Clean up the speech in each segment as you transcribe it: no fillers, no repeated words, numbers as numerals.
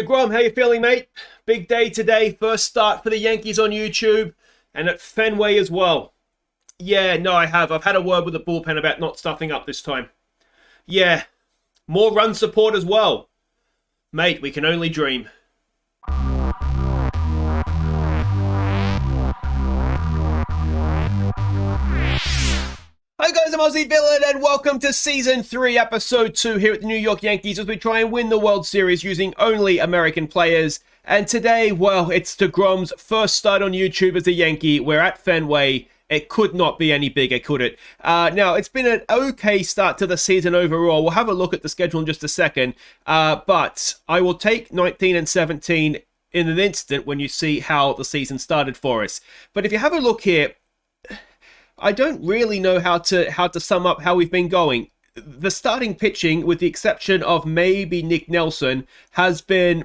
GROM, how you feeling, mate? Big day today. First start for the Yankees on YouTube and at Fenway as well. Yeah, no, I have. I've had a word with the bullpen about not stuffing up this time. Yeah, more run support as well. Mate, we can only dream. Hi guys, I'm Aussie Villain and welcome to Season 3, Episode 2 here at the New York Yankees as we try and win the World Series using only American players. And today, well, it's GROM's first start on YouTube as a Yankee. We're at Fenway. It could not be any bigger, could it? Now, it's been an okay start to the season overall. We'll have a look at the schedule in just a second. But I will take 19 and 17 in an instant when you see how the season started for us. But if you have a look here, I don't really know how to sum up how we've been going. The starting pitching, with the exception of maybe Nick Nelson, has been,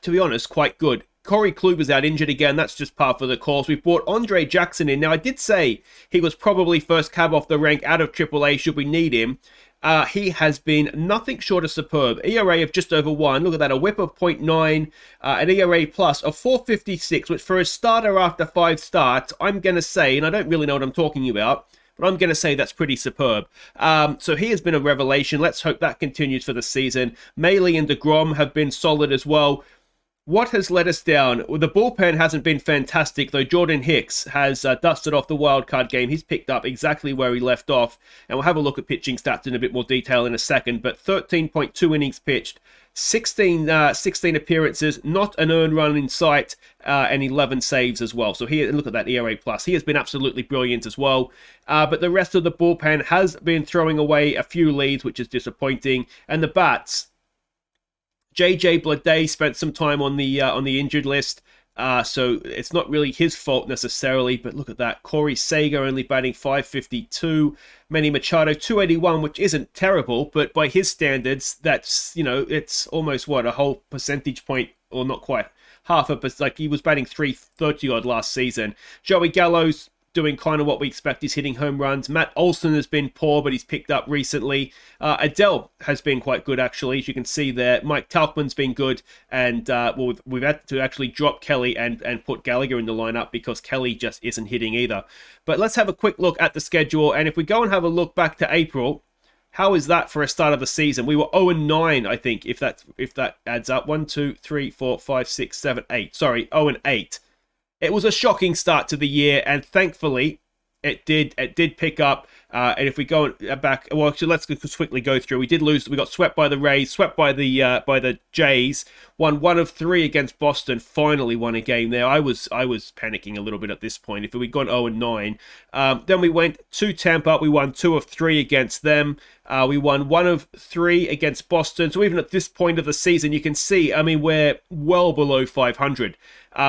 to be honest, quite good. Corey Kluber's out injured again. That's just par for the course. We've brought Andre Jackson in. Now, I did say he was probably first cab off the rank out of AAA should we need him. He has been nothing short of superb. ERA of just over 1. Look at that, a whip of 0.9, an ERA plus of 4.56, which for a starter after 5 starts, I'm going to say, and I don't really know what I'm talking about, but I'm going to say that's pretty superb. So he has been a revelation. Let's hope that continues for the season. Mahle and GROM have been solid as well. What has let us down? Well, the bullpen hasn't been fantastic, though Jordan Hicks has dusted off the wildcard game. He's picked up exactly where he left off, and we'll have a look at pitching stats in a bit more detail in a second, but 13.2 innings pitched, 16 appearances, not an earned run in sight, and 11 saves as well. So here, look at that ERA plus. He has been absolutely brilliant as well. But the rest of the bullpen has been throwing away a few leads, which is disappointing, and the bats, JJ Bleday spent some time on the injured list, so it's not really his fault necessarily, but look at that. Corey Seager only batting .552, Manny Machado .281, which isn't terrible, but by his standards, that's, you know, it's almost, what, a whole percentage point, or not quite, half a percent, like he was batting .330 odd last season. Joey Gallo's doing kind of what we expect. He's hitting home runs. Matt Olson has been poor, but he's picked up recently. Adele has been quite good, actually, as you can see there. Mike Tauchman's been good, and well, we've had to actually drop Kelly and put Gallagher in the lineup because Kelly just isn't hitting either. But let's have a quick look at the schedule, and if we go and have a look back to April, how is that for a start of the season? We were 0-9, I think, if that adds up. 1, 2, 3, 4, 5, 6, 7, 8. Sorry, 0-8. It was a shocking start to the year, and thankfully, it did pick up. And if we go back, well, actually, let's quickly go through. We did lose. We got swept by the Rays, swept by the Jays. Won 1 of 3 against Boston. Finally won a game there. I was panicking a little bit at this point. If we'd gone 0-9, then we went to Tampa. We won 2 of 3 against them. We won 1 of 3 against Boston. So even at this point of the season, you can see, I mean, we're well below 500.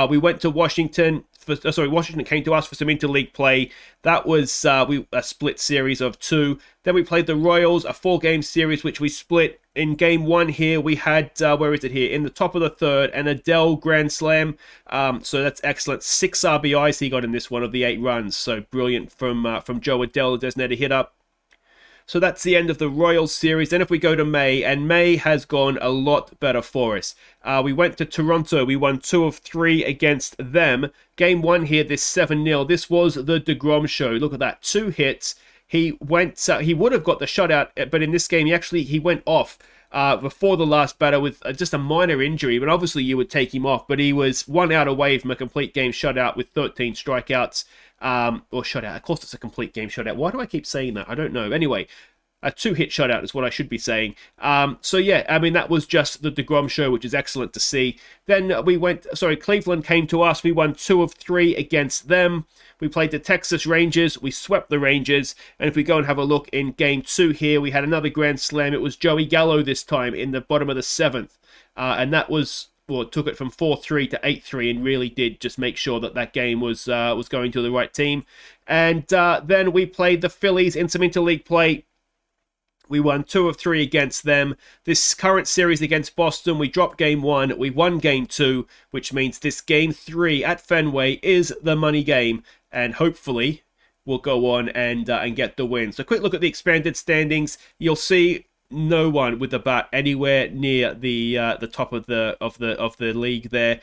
We went to Washington. Washington came to us for some interleague play. That was a split series of 2. Then we played the Royals, a 4-game series, which we split. In game 1 here, we had, where is it here? In the top of the 3rd, an Adele grand slam. So that's excellent. 6 RBIs he got in this one of the 8 runs. So brilliant from Joe Adele, the designated hitter. So that's the end of the Royals series. Then if we go to May, and May has gone a lot better for us. We went to Toronto. We won 2 of 3 against them. Game 1 here, this 7-0. This was the GROM show. Look at that. 2 hits. He went. He would have got the shutout, but in this game, he went off before the last batter with just a minor injury. But obviously, you would take him off. But he was 1 out away from a complete game shutout with 13 strikeouts. Or shutout. Of course, it's a complete game shutout. Why do I keep saying that? I don't know. Anyway, a 2-hit shutout is what I should be saying. So yeah, I mean, that was just the GROM show, which is excellent to see. Then we went, Cleveland came to us. We won 2 of 3 against them. We played the Texas Rangers. We swept the Rangers. And if we go and have a look in game 2 here, we had another grand slam. It was Joey Gallo this time in the bottom of the 7th. And that was, well, it took it from 4-3 to 8-3 and really did just make sure that game was going to the right team. And then we played the Phillies in some interleague play. We won 2 of 3 against them. This current series against Boston, we dropped game 1. We won game 2, which means this game 3 at Fenway is the money game. And hopefully we'll go on and get the win. So quick look at the expanded standings. You'll see no one with the bat anywhere near the top of the league there.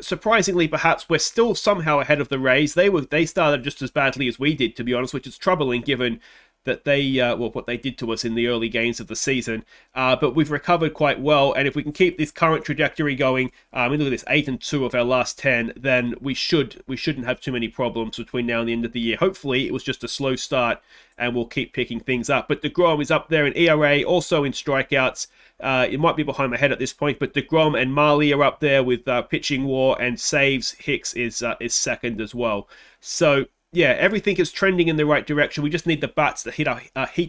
Surprisingly, perhaps we're still somehow ahead of the Rays. They started just as badly as we did, to be honest, which is troubling given that they what they did to us in the early games of the season. But we've recovered quite well, and if we can keep this current trajectory going, look at this, 8-2 of our last 10, then we shouldn't have too many problems between now and the end of the year. Hopefully, it was just a slow start, and we'll keep picking things up. But GROM is up there in ERA, also in strikeouts. It might be behind my head at this point, but GROM and Mahle are up there with pitching WAR and saves. Hicks is second as well. So yeah, everything is trending in the right direction. We just need the bats to heat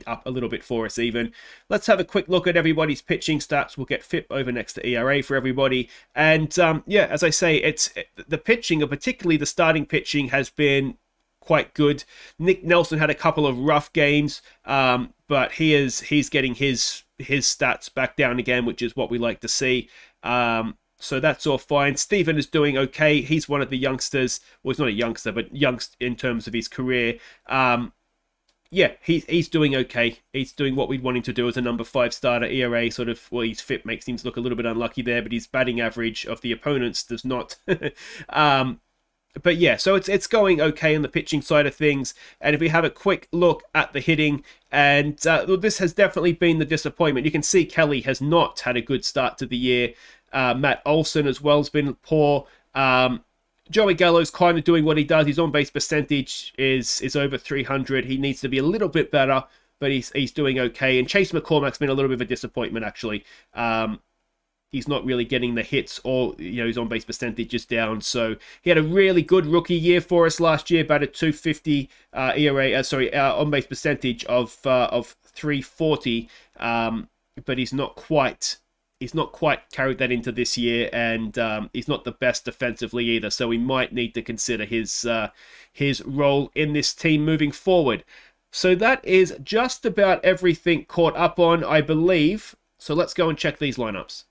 up a little bit for us even. Let's have a quick look at everybody's pitching stats. We'll get FIP over next to ERA for everybody. And yeah, as I say, the pitching, and particularly the starting pitching, has been quite good. Nick Nelson had a couple of rough games, but he's getting his stats back down again, which is what we like to see. So that's all fine. Steven is doing okay. He's one of the youngsters. Well, he's not a youngster, but young in terms of his career. Yeah, he's doing okay. He's doing what we'd want him to do as a number 5 starter. ERA sort of, well, his FIP makes him look a little bit unlucky there, but his batting average of the opponents does not. But yeah, so it's going okay on the pitching side of things. And if we have a quick look at the hitting, and this has definitely been the disappointment. You can see Kelly has not had a good start to the year. Matt Olson as well has been poor. Joey Gallo's kind of doing what he does. His on-base percentage is over 300. He needs to be a little bit better, but he's doing okay. And Chase McCormack's been a little bit of a disappointment, actually. He's not really getting the hits, or his on-base percentage is down. So he had a really good rookie year for us last year, about a 250 ERA. On-base percentage of 340. But he's not quite carried that into this year, and he's not the best defensively either. So we might need to consider his role in this team moving forward. So that is just about everything caught up on, I believe. So let's go and check these lineups.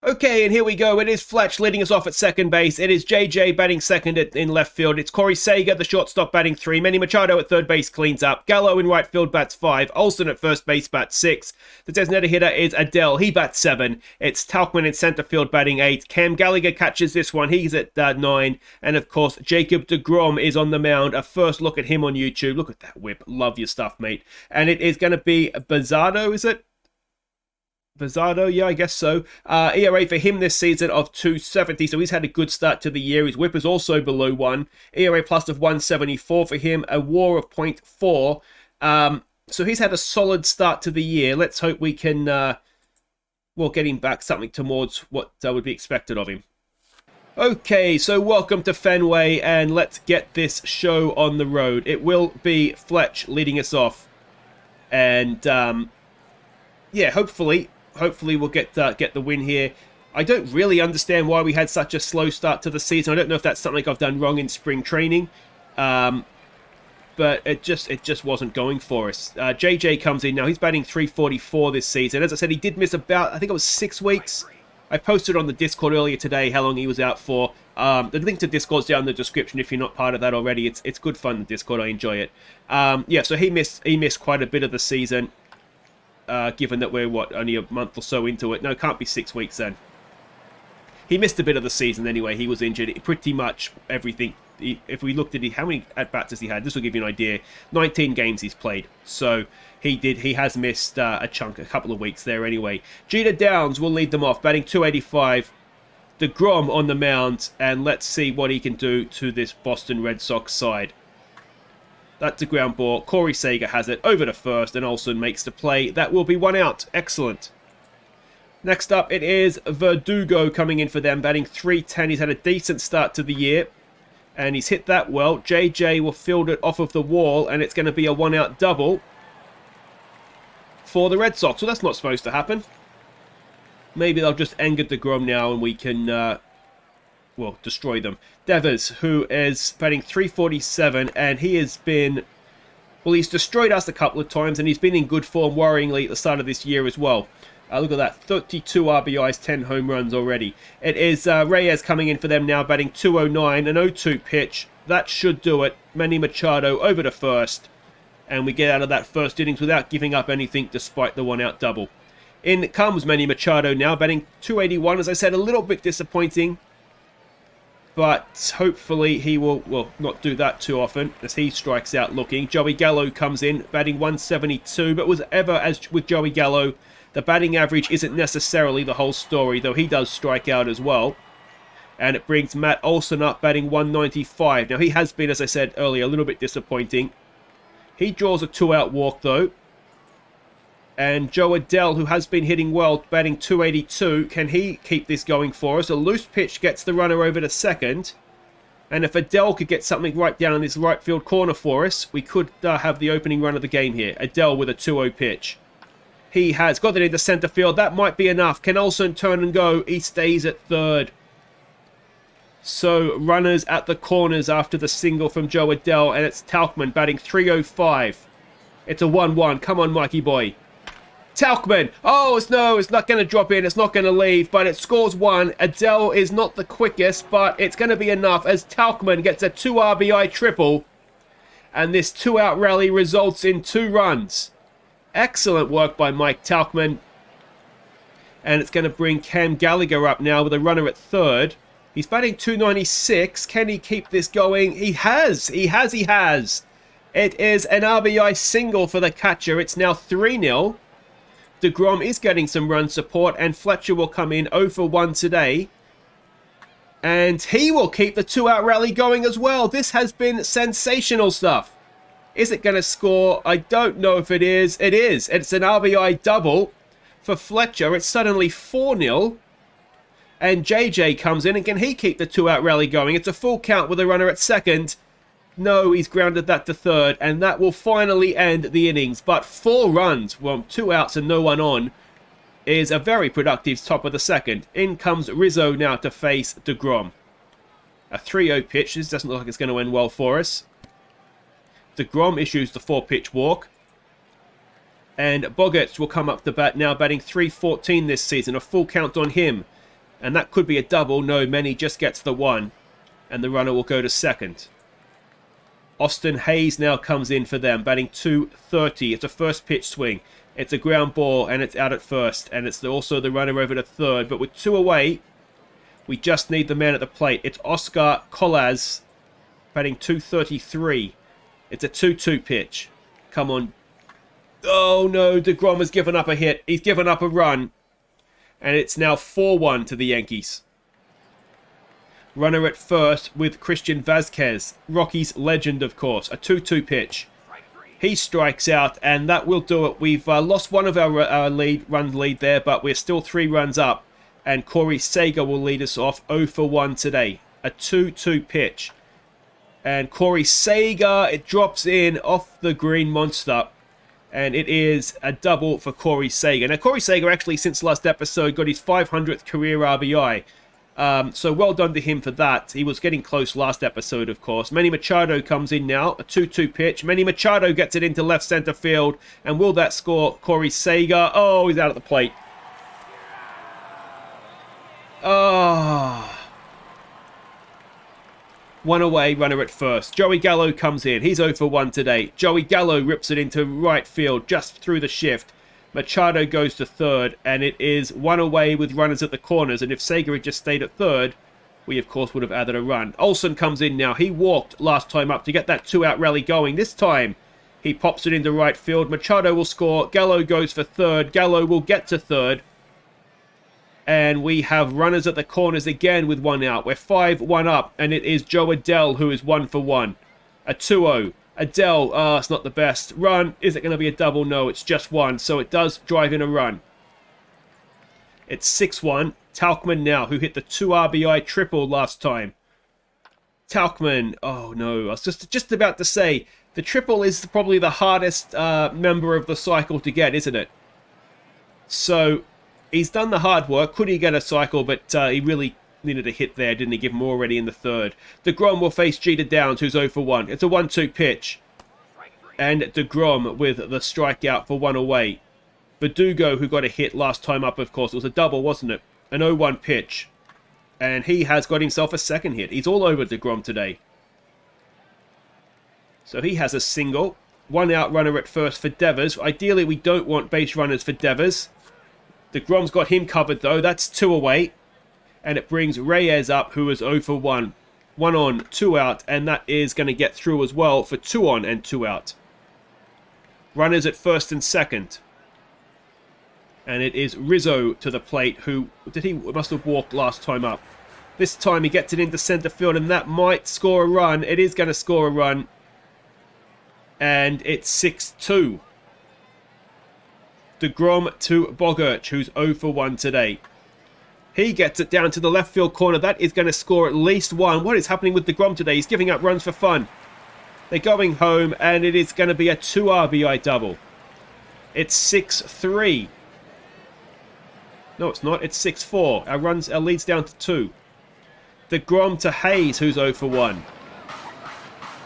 Okay, and here we go. It is Fletch leading us off at second base. It is JJ batting second in left field. It's Corey Seager, the shortstop, batting 3. Manny Machado at third base cleans up. Gallo in right field bats 5. Olsen at first base bats 6. The designated hitter is Adele. He bats 7. It's Tauchman in center field batting 8. Cam Gallagher catches this one. He's at 9. And of course, Jacob deGrom is on the mound. A first look at him on YouTube. Look at that whip. Love your stuff, mate. And it is going to be Bazardo, is it? Bazardo, yeah, I guess so. ERA for him this season of 270, so he's had a good start to the year. His whip is also below 1. ERA plus of 174 for him, a WAR of 0.4. So he's had a solid start to the year. Let's hope we can, get him back something towards what would be expected of him. Okay, so welcome to Fenway, and let's get this show on the road. It will be Fletch leading us off, and yeah, hopefully we'll get the win here. I don't really understand why we had such a slow start to the season. I don't know if that's something I've done wrong in spring training, but it just wasn't going for us. JJ comes in now. He's batting 344 this season. As I said, he did miss about, I think it was 6 weeks. I posted on the Discord earlier today how long he was out for. The link to Discord's down in the description if you're not part of that already. It's good fun, the Discord. I enjoy it. Yeah, so he missed quite a bit of the season. Given that we're, only a month or so into it. No, it can't be 6 weeks then. He missed a bit of the season anyway. He was injured. Pretty much everything. If we looked at how many at-bats has he had, this will give you an idea. 19 games he's played. So he has missed a couple of weeks there anyway. Jeter Downs will lead them off, batting 285. deGrom on the mound, and let's see what he can do to this Boston Red Sox side. That's a ground ball. Corey Seager has it over to first, and Olsen makes the play. That will be 1 out. Excellent. Next up, it is Verdugo coming in for them, batting 310. He's had a decent start to the year, and he's hit that well. JJ will field it off of the wall, and it's going to be a 1 out double for the Red Sox. Well, that's not supposed to happen. Maybe they'll just anger deGrom now, and we can destroy them. Devers, who is batting 347, and he has been, he's destroyed us a couple of times, and he's been in good form worryingly at the start of this year as well. Look at that, 32 RBIs, 10 home runs already. It is Reyes coming in for them now, batting 209, an 0-2 pitch. That should do it. Manny Machado over to first. And we get out of that first innings without giving up anything despite the one-out double. In comes Manny Machado now, batting 281. As I said, a little bit disappointing. But hopefully he will, well, not do that too often as he strikes out looking. Joey Gallo comes in, batting 172. But as with Joey Gallo, the batting average isn't necessarily the whole story, though he does strike out as well. And it brings Matt Olson up, batting 195. Now, he has been, as I said earlier, a little bit disappointing. He draws a 2-out walk, though. And Joe Adell, who has been hitting well, batting 282. Can he keep this going for us? A loose pitch gets the runner over to second. And if Adell could get something right down in this right field corner for us, we could have the opening run of the game here. Adell with a 2-0 pitch. He has got it into center field. That might be enough. Can Olsen turn and go? He stays at third. So runners at the corners after the single from Joe Adell. And it's Tauchman batting 305. It's a 1-1. Come on, Mikey boy. Tauchman. Oh, no, it's not going to drop in. It's not going to leave, but it scores one. Adell is not the quickest, but it's going to be enough as Tauchman gets a 2 RBI triple. And this 2-out rally results in 2 runs. Excellent work by Mike Tauchman. And it's going to bring Cam Gallagher up now with a runner at third. He's batting 296. Can he keep this going? He has. He has. It is an RBI single for the catcher. It's now 3-0. DeGrom is getting some run support, and Fletcher will come in 0 for 1 today. And he will keep the 2-out rally going as well. This has been sensational stuff. Is it going to score? I don't know if it is. It is. It's an RBI double for Fletcher. It's suddenly 4-0. And JJ comes in, and can he keep the 2-out rally going? It's a full count with a runner at second. No, he's grounded that to third, and that will finally end the innings. But 4 runs, well, 2 outs and no one on, is a very productive top of the second. In comes Rizzo now to face DeGrom. A 3-0 pitch. This doesn't look like it's going to end well for us. DeGrom issues the 4-pitch walk. And Bogaerts will come up to bat now, batting 314 this season. A full count on him. And that could be a double. No, Manny just gets the 1. And the runner will go to second. Austin Hayes now comes in for them, batting 230. It's a first pitch swing. It's a ground ball, and it's out at first. And it's also the runner over to third. But with 2 away, we just need the man at the plate. It's Oscar Colaz, batting 233. It's a 2-2 pitch. Come on. Oh, no. DeGrom has given up a hit. He's given up a run. And it's now 4-1 to the Yankees. Runner at first with Christian Vazquez, Rockies legend, of course. A 2-2 pitch. He strikes out, and that will do it. We've lost one of our run lead there, but we're still 3 runs up. And Corey Seager will lead us off 0 for 1 today. A 2-2 pitch. And Corey Seager, it drops in off the green monster. And it is a double for Corey Seager. Now, Corey Seager actually, since last episode, got his 500th career RBI. So well done to him for that. He was getting close last episode, of course. Manny Machado comes in now. A 2-2 pitch. Manny Machado gets it into left center field. And will that score Corey Seager? Oh, he's out at the plate. Oh. 1 away, runner at first. Joey Gallo comes in. He's 0 for 1 today. Joey Gallo rips it into right field just through the shift. Machado goes to third, and it is 1 away with runners at the corners. And if Seager had just stayed at third, we of course would have added a run. Olsen comes in now. He walked last time up to get that 2-out rally going. This time, he pops it into right field. Machado will score. Gallo goes for third. Gallo will get to third. And we have runners at the corners again with 1 out. We're 5-1 up, and it is Joe Adell who is 1 for 1. A 2-0. Adell, it's not the best. Run, is it going to be a double? No, it's just 1, so it does drive in a run. It's 6-1. Tauchman now, who hit the 2 RBI triple last time. Tauchman, oh no, I was just about to say, the triple is probably the hardest member of the cycle to get, isn't it? So, he's done the hard work. Could he get a cycle? But he really needed a hit there, didn't he? Give him already in the third. DeGrom will face Jeter Downs, who's 0 for 1. It's a 1-2 pitch. And DeGrom with the strikeout for 1 away. Verdugo, who got a hit last time up, of course. It was a double, wasn't it? An 0-1 pitch. And he has got himself a second hit. He's all over DeGrom today. So he has a single. One out runner at first for Devers. Ideally, we don't want base runners for Devers. The GROM's got him covered, though. That's 2 away. And it brings Reyes up, who is 0 for 1. 1 on, 2 out, and that is going to get through as well for 2 on and 2 out. Runners at first and second. And it is Rizzo to the plate, who must have walked last time up. This time he gets it into centre field, and that might score a run. It is going to score a run. And it's 6-2. GROM to Bogaerts, who's 0 for 1 today. He gets it down to the left field corner. That is going to score at least 1. What is happening with GROM today? He's giving up runs for fun. They're going home, and it is going to be a 2 RBI double. It's 6-3. No, it's not. It's 6-4. Our lead's down to 2. GROM to Hayes, who's 0 for 1.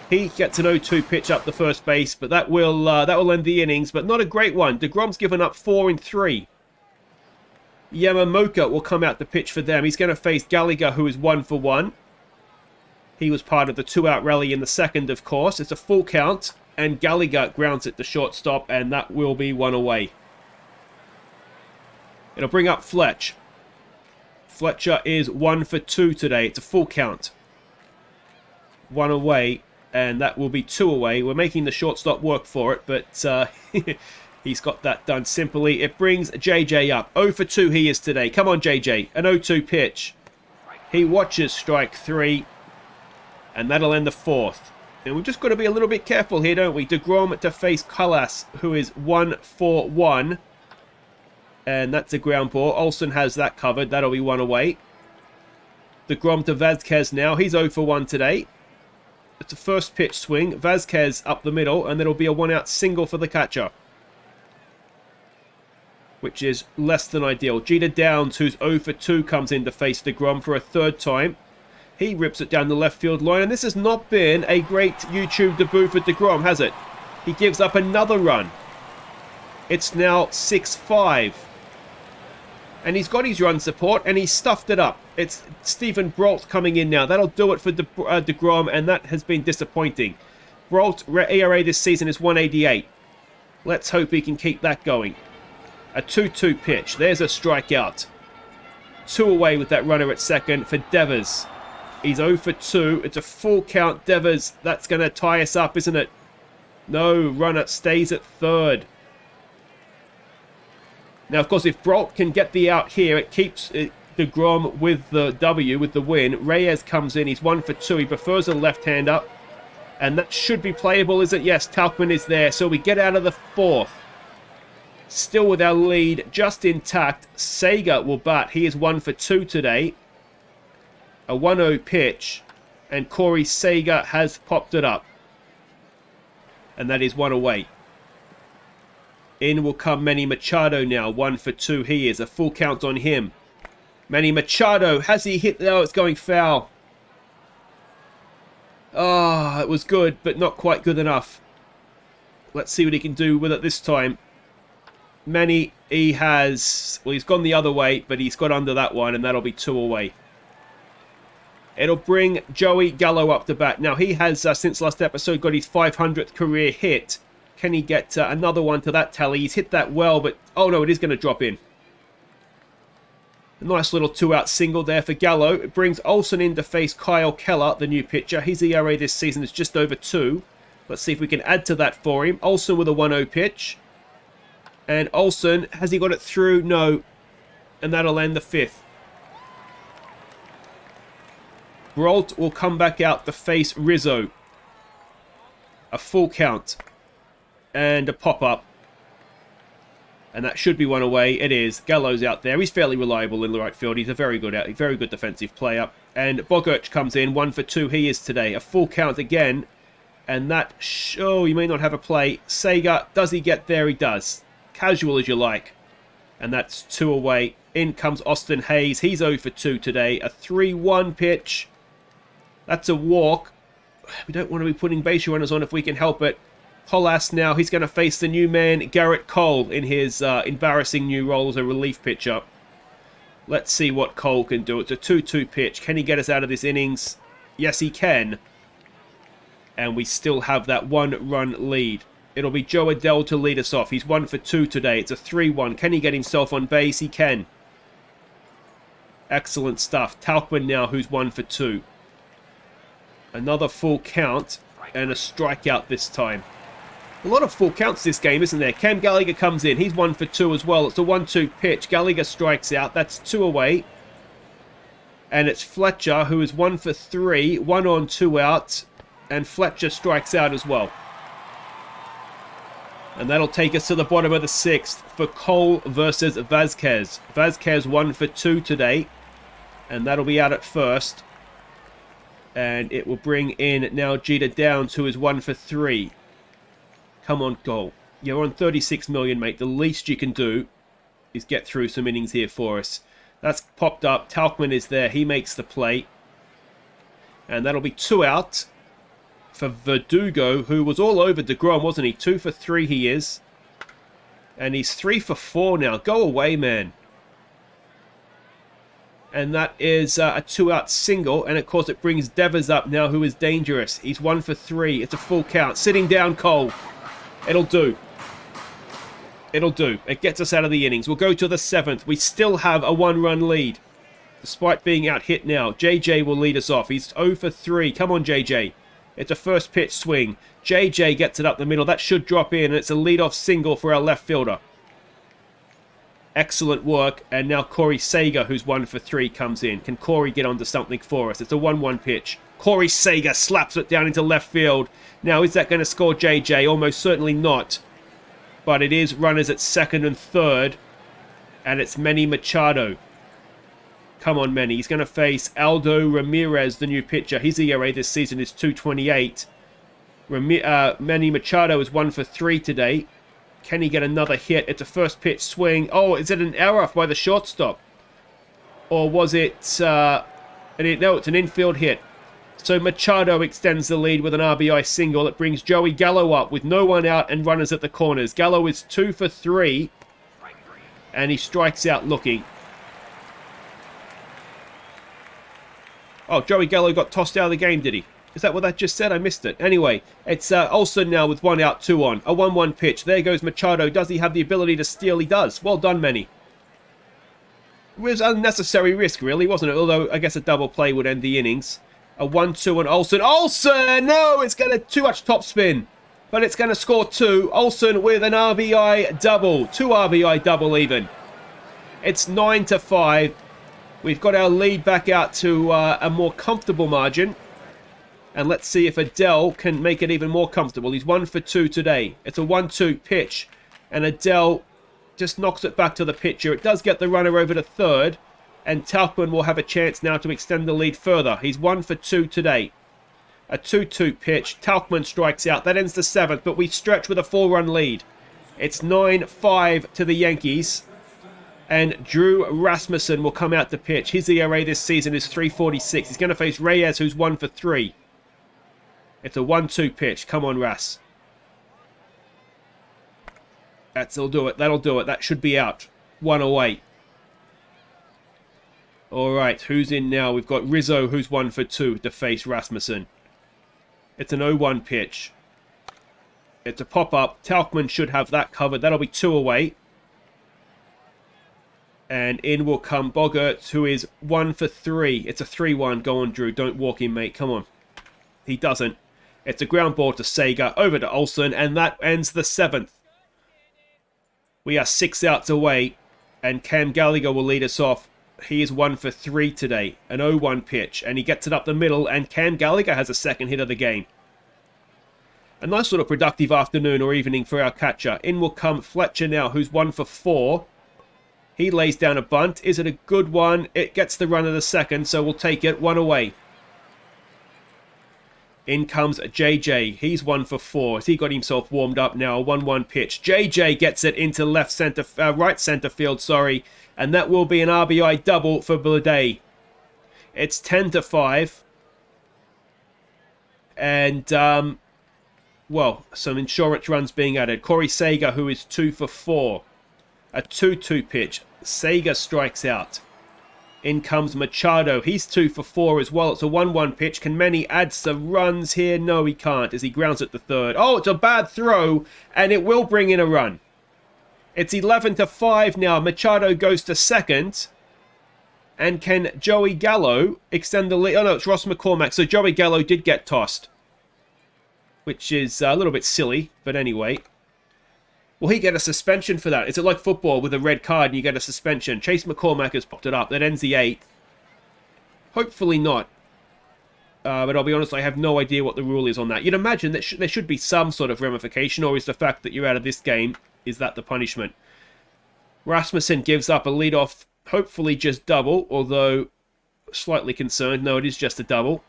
He gets an 0-2 pitch up the first base, but that will end the innings, but not a great one. GROM's given up 4 in 3. Yamamoto will come out to pitch for them. He's going to face Gallagher, who is 1 for 1. He was part of the 2-out rally in the second, of course. It's a full count, and Gallagher grounds it to shortstop, and that will be 1 away. It'll bring up Fletch. Fletcher is 1 for 2 today. It's a full count. 1 away. And that will be 2 away. We're making the shortstop work for it, but he's got that done simply. It brings JJ up. 0 for 2 he is today. Come on, JJ. An 0-2 pitch. He watches strike 3. And that'll end the 4th. And we've just got to be a little bit careful here, don't we? GROM to face Callas, who is 1 for 1. And that's a ground ball. Olsen has that covered. That'll be 1 away. GROM to Vazquez now. He's 0 for 1 today. It's a first pitch swing. Vazquez up the middle, and then it'll be a 1-out single for the catcher, which is less than ideal. Jeter Downs, who's 0 for 2, comes in to face GROM for a 3rd time. He rips it down the left field line, and this has not been a great YouTube debut for GROM, has it? He gives up another run. It's now 6-5. And he's got his run support, and he's stuffed it up. It's Stephen Brault coming in now. That'll do it for GROM, and that has been disappointing. Brault ERA this season is 188. Let's hope he can keep that going. A 2-2 pitch. There's a strikeout. 2 away with that runner at second for Devers. He's 0 for 2. It's a full count, Devers. That's going to tie us up, isn't it? No, runner stays at third. Now, of course, if Brault can get the out here, it keeps GROM with the W, with the win. Reyes comes in. He's 1 for 2. He prefers a left-hander. And that should be playable, is it? Yes, Tauchman is there. So we get out of the 4th. Still with our lead just intact. Sager will bat. He is 1 for 2 today. A 1-0 pitch. And Corey Sager has popped it up. And that is 1 away. In will come Manny Machado now. 1 for 2 he is. A full count on him. Manny Machado. Has he hit? No, it's going foul. Ah, it was good, but not quite good enough. Let's see what he can do with it this time. Manny, he has... Well, he's gone the other way, but he's got under that one, and that'll be 2 away. It'll bring Joey Gallo up to bat. Now, he has, since last episode, got his 500th career hit. Can he get another one to that tally? He's hit that well, but... Oh, no, it is going to drop in. A nice little 2-out single there for Gallo. It brings Olsen in to face Kyle Keller, the new pitcher. His ERA this season is just over 2. Let's see if we can add to that for him. Olsen with a 1-0 pitch. And Olsen, has he got it through? No. And that'll end the 5th. Brault will come back out to face Rizzo. A full count. And a pop-up. And that should be 1 away. It is. Gallo's out there. He's fairly reliable in the right field. He's a very good defensive player. And Bogaerts comes in. 1 for 2 he is today. A full count again. And that... Oh, you may not have a play. Sager, does he get there? He does. Casual as you like. And that's 2 away. In comes Austin Hayes. He's 0 for 2 today. A 3-1 pitch. That's a walk. We don't want to be putting base runners on if we can help it. Hollas now, he's going to face the new man, Garrett Cole, in his embarrassing new role as a relief pitcher. Let's see what Cole can do. It's a 2-2 pitch. Can he get us out of this innings? Yes, he can. And we still have that 1-run lead. It'll be Joe Adell to lead us off. He's 1 for 2 today. It's a 3-1. Can he get himself on base? He can. Excellent stuff. Tauchman now, who's 1 for 2. Another full count and a strikeout this time. A lot of full counts this game, isn't there? Cam Gallagher comes in. He's 1 for 2 as well. It's a 1-2 pitch. Gallagher strikes out. That's 2 away. And it's Fletcher, who is 1 for 3. 1 on, 2 out. And Fletcher strikes out as well. And that'll take us to the bottom of the 6th for Cole versus Vasquez. Vasquez 1 for 2 today. And that'll be out at first. And it will bring in now Jeter Downs, who is 1 for 3. Come on, Cole. You're on 36 million, mate. The least you can do is get through some innings here for us. That's popped up. Tauchman is there. He makes the play. And that'll be 2 out for Verdugo, who was all over GROM, wasn't he? 2 for 3 he is. And he's 3 for 4 now. Go away, man. And that is a 2-out single. And, of course, it brings Devers up now, who is dangerous. He's 1 for 3. It's a full count. Sitting down, Cole. It'll do. It'll do. It gets us out of the innings. We'll go to the 7th. We still have a 1-run lead, despite being out hit now. JJ will lead us off. He's 0 for 3. Come on, JJ. It's a first pitch swing. JJ gets it up the middle. That should drop in, and it's a leadoff single for our left fielder. Excellent work. And now Corey Seager, who's 1 for 3, comes in. Can Corey get onto something for us? It's a 1-1 pitch. Corey Seager slaps it down into left field. Now, is that going to score JJ? Almost certainly not. But it is runners at 2nd and 3rd. And it's Manny Machado. Come on, Manny. He's going to face Aldo Ramirez, the new pitcher. His ERA this season is 2.28. Manny Machado is 1 for 3 today. Can he get another hit? It's a first pitch swing. Oh, is it an error by the shortstop? Or was it... no, it's an infield hit. So Machado extends the lead with an RBI single. It brings Joey Gallo up with no one out and runners at the corners. Gallo is 2 for 3. And he strikes out looking. Oh, Joey Gallo got tossed out of the game, did he? Is that what that just said? I missed it. Anyway, it's Olsen now with 1 out, 2 on. A 1-1 pitch. There goes Machado. Does he have the ability to steal? He does. Well done, Manny. It was unnecessary risk, really, wasn't it? Although, I guess a double play would end the innings. A 1-2 on Olsen. Olsen! No, it's going to too much topspin. But it's going to score 2. Olsen with an RBI double. 2 RBI double even. It's 9-5. We've got our lead back out to a more comfortable margin. And let's see if Adell can make it even more comfortable. He's 1 for 2 today. It's a 1-2 pitch. And Adell just knocks it back to the pitcher. It does get the runner over to 3rd. And Tauchman will have a chance now to extend the lead further. He's 1 for 2 today. A 2-2 pitch. Tauchman strikes out. That ends the 7th. But we stretch with a 4-run lead. It's 9-5 to the Yankees. And Drew Rasmussen will come out to pitch. His ERA this season is 3.46. He's going to face Reyes, who's 1 for 3. It's a 1-2 pitch. Come on, Ras. That'll do it. That'll do it. That should be out. 1 away. All right, who's in now? We've got Rizzo, who's 1 for 2 to face Rasmussen. It's an 0-1 pitch. It's a pop-up. Tauchman should have that covered. That'll be 2 away. And in will come Bogaerts, who is 1 for 3. It's a 3-1. Go on, Drew. Don't walk him, mate. Come on. He doesn't. It's a ground ball to Seager, over to Olsen, and that ends the 7th. We are 6 outs away, and Cam Gallagher will lead us off. He is 1 for 3 today. An 0-1 pitch, and he gets it up the middle, and Cam Gallagher has a second hit of the game. A nice sort of productive afternoon or evening for our catcher. In will come Fletcher now, who's 1 for 4. He lays down a bunt. Is it a good one? It gets the run of the second, so we'll take it. 1 away. In comes JJ. He's 1 for 4. Has he got himself warmed up now? A 1-1 pitch. JJ gets it into right center field, sorry. And that will be an RBI double for Blade. It's 10-5. And, well, some insurance runs being added. Corey Seager, who is 2 for 4. A 2-2 pitch. Seager strikes out. In comes Machado. He's 2 for 4 as well. It's a 1-1 pitch. Can Manny add some runs here? No, he can't as he grounds at the third. Oh, it's a bad throw, and it will bring in a run. It's 11-5 now. Machado goes to second. And can Joey Gallo extend the lead? Oh, no, it's Ross McCormack. So Joey Gallo did get tossed, which is a little bit silly, but anyway. Will he get a suspension for that? Is it like football with a red card and you get a suspension? Chase McCormack has popped it up. That ends the 8th. Hopefully not. But I'll be honest, I have no idea what the rule is on that. You'd imagine that there should be some sort of ramification, or is the fact that you're out of this game, is that the punishment? Rasmussen gives up a leadoff, hopefully just double, although slightly concerned. No, it is just a double.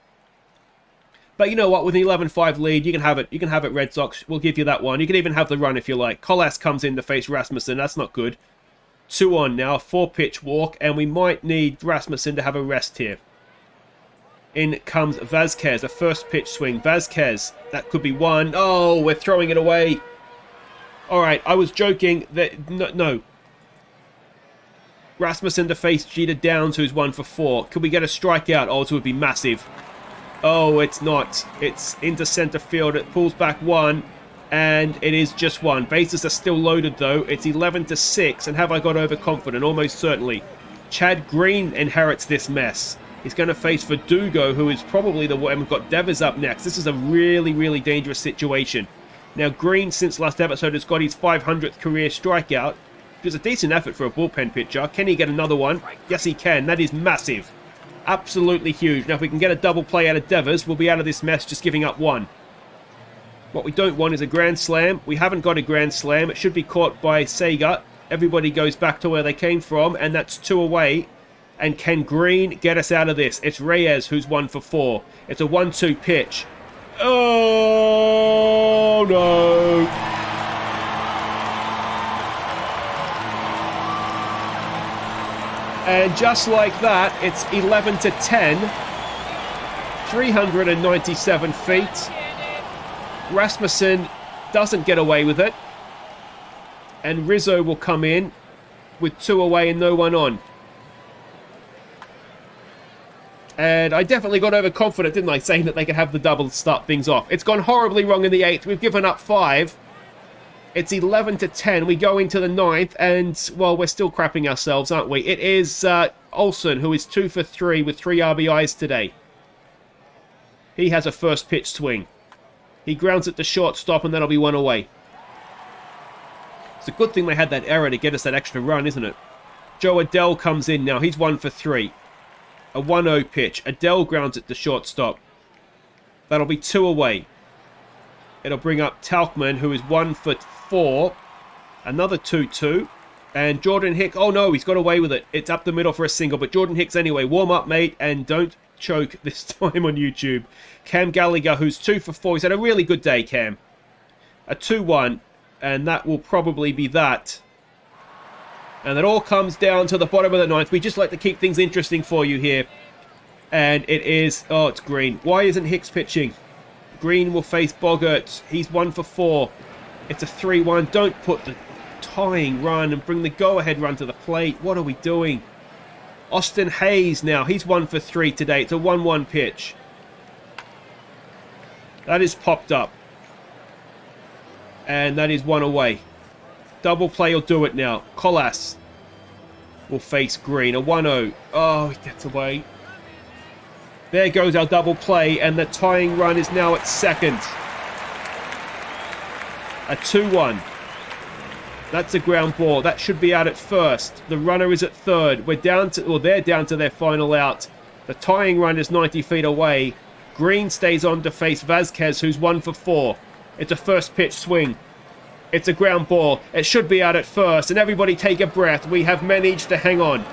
But you know what? With an 11-5 lead, you can have it. You can have it, Red Sox. We'll give you that one. You can even have the run if you like. Colas comes in to face Rasmussen. That's not good. 2 on now. 4-pitch walk. And we might need Rasmussen to have a rest here. In comes Vazquez. A first pitch swing. Vazquez. That could be 1. Oh, we're throwing it away. All right. I was joking. No. Rasmussen to face Jeter Downs, who's 1 for 4. Could we get a strikeout? Oh, it would be massive. Oh, it's not. It's into center field. It pulls back 1, and it is just 1. Bases are still loaded, though. It's 11-6, and have I got overconfident? Almost certainly. Chad Green inherits this mess. He's going to face Verdugo, who is probably the one. We've got Devers up next. This is a really, really dangerous situation. Now, Green, since last episode, has got his 500th career strikeout, which is a decent effort for a bullpen pitcher. Can he get another one? Yes, he can. That is massive. Absolutely huge. Now, if we can get a double play out of Devers, we'll be out of this mess just giving up 1. What we don't want is a grand slam. We haven't got a grand slam. It should be caught by Sega. Everybody goes back to where they came from, and that's 2 away. And can Green get us out of this? It's Reyes who's 1 for 4. It's a 1-2 pitch. Oh, no. And just like that, it's 11-10. 397 feet. Rasmussen doesn't get away with it. And Rizzo will come in with 2 away and no 1 on. And I definitely got overconfident, didn't I, saying that they could have the double to start things off. It's gone horribly wrong in the 8th. We've given up 5. It's 11-10. We go into the 9th, and, well, we're still crapping ourselves, aren't we? It is Olsen, who is 2 for 3 with 3 RBIs today. He has a first pitch swing. He grounds it to shortstop, and that'll be 1 away. It's a good thing they had that error to get us that extra run, isn't it? Joe Adele comes in now. He's 1 for 3. A 1-0 pitch. Adele grounds it to shortstop. That'll be 2 away. It'll bring up Talkman, who is 1 for 4. Another 2-2. And Jordan Hicks. Oh, no, he's got away with it. It's up the middle for a single. But Jordan Hicks anyway. Warm up, mate. And don't choke this time on YouTube. Cam Gallagher, who's 2 for 4. He's had a really good day, Cam. A 2-1. And that will probably be that. And it all comes down to the bottom of the 9th. We just like to keep things interesting for you here. And it is... Oh, it's Green. Why isn't Hicks pitching? Green will face Boggart. He's 1 for 4. It's a 3-1. Don't put the tying run and bring the go-ahead run to the plate. What are we doing? Austin Hayes now. He's 1 for 3 today. It's a 1-1 pitch. That is popped up. And that is 1 away. Double play will do it now. Colas will face Green. A 1-0. Oh, he gets away. There goes our double play, and the tying run is now at second. A 2-1. That's a ground ball. That should be out at first. The runner is at third. We're down to, well, they're down to their final out. The tying run is 90 feet away. Green stays on to face Vazquez, who's 1 for 4. It's a first pitch swing. It's a ground ball. It should be out at first. And everybody take a breath. We have managed to hang on.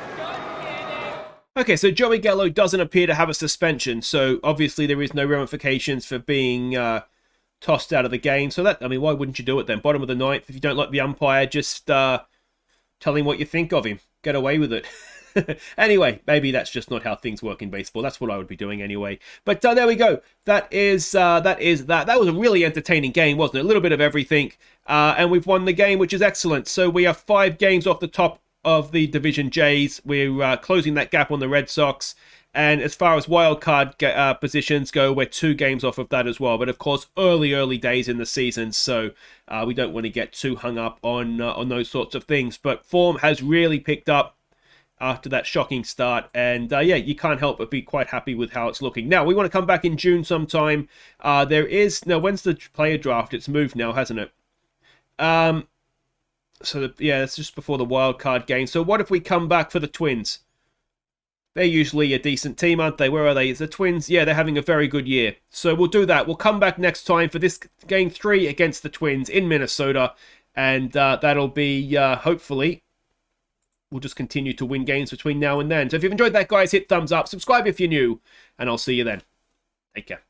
Okay, so Joey Gallo doesn't appear to have a suspension. So obviously there is no ramifications for being tossed out of the game. So that, I mean, why wouldn't you do it then? Bottom of the 9th. If you don't like the umpire, just tell him what you think of him. Get away with it. Anyway, maybe that's just not how things work in baseball. That's what I would be doing anyway. But there we go. That is that. That was a really entertaining game, wasn't it? A little bit of everything. And we've won the game, which is excellent. So we are 5 games off the top of the Division Jays. We're closing that gap on the Red Sox. And as far as wildcard positions go, we're 2 games off of that as well. But of course, early days in the season, so we don't want to get too hung up on those sorts of things. But form has really picked up after that shocking start. And yeah, you can't help but be quite happy with how it's looking. Now, we want to come back in June sometime. When's the player draft? It's moved now, hasn't it? Yeah, it's just before the wild card game. So what if we come back for the Twins? They're usually a decent team, aren't they? Where are they? The Twins, yeah, they're having a very good year. So we'll do that. We'll come back next time for this game 3 against the Twins in Minnesota. And that'll be, hopefully, we'll just continue to win games between now and then. So if you've enjoyed that, guys, hit thumbs up. Subscribe if you're new. And I'll see you then. Take care.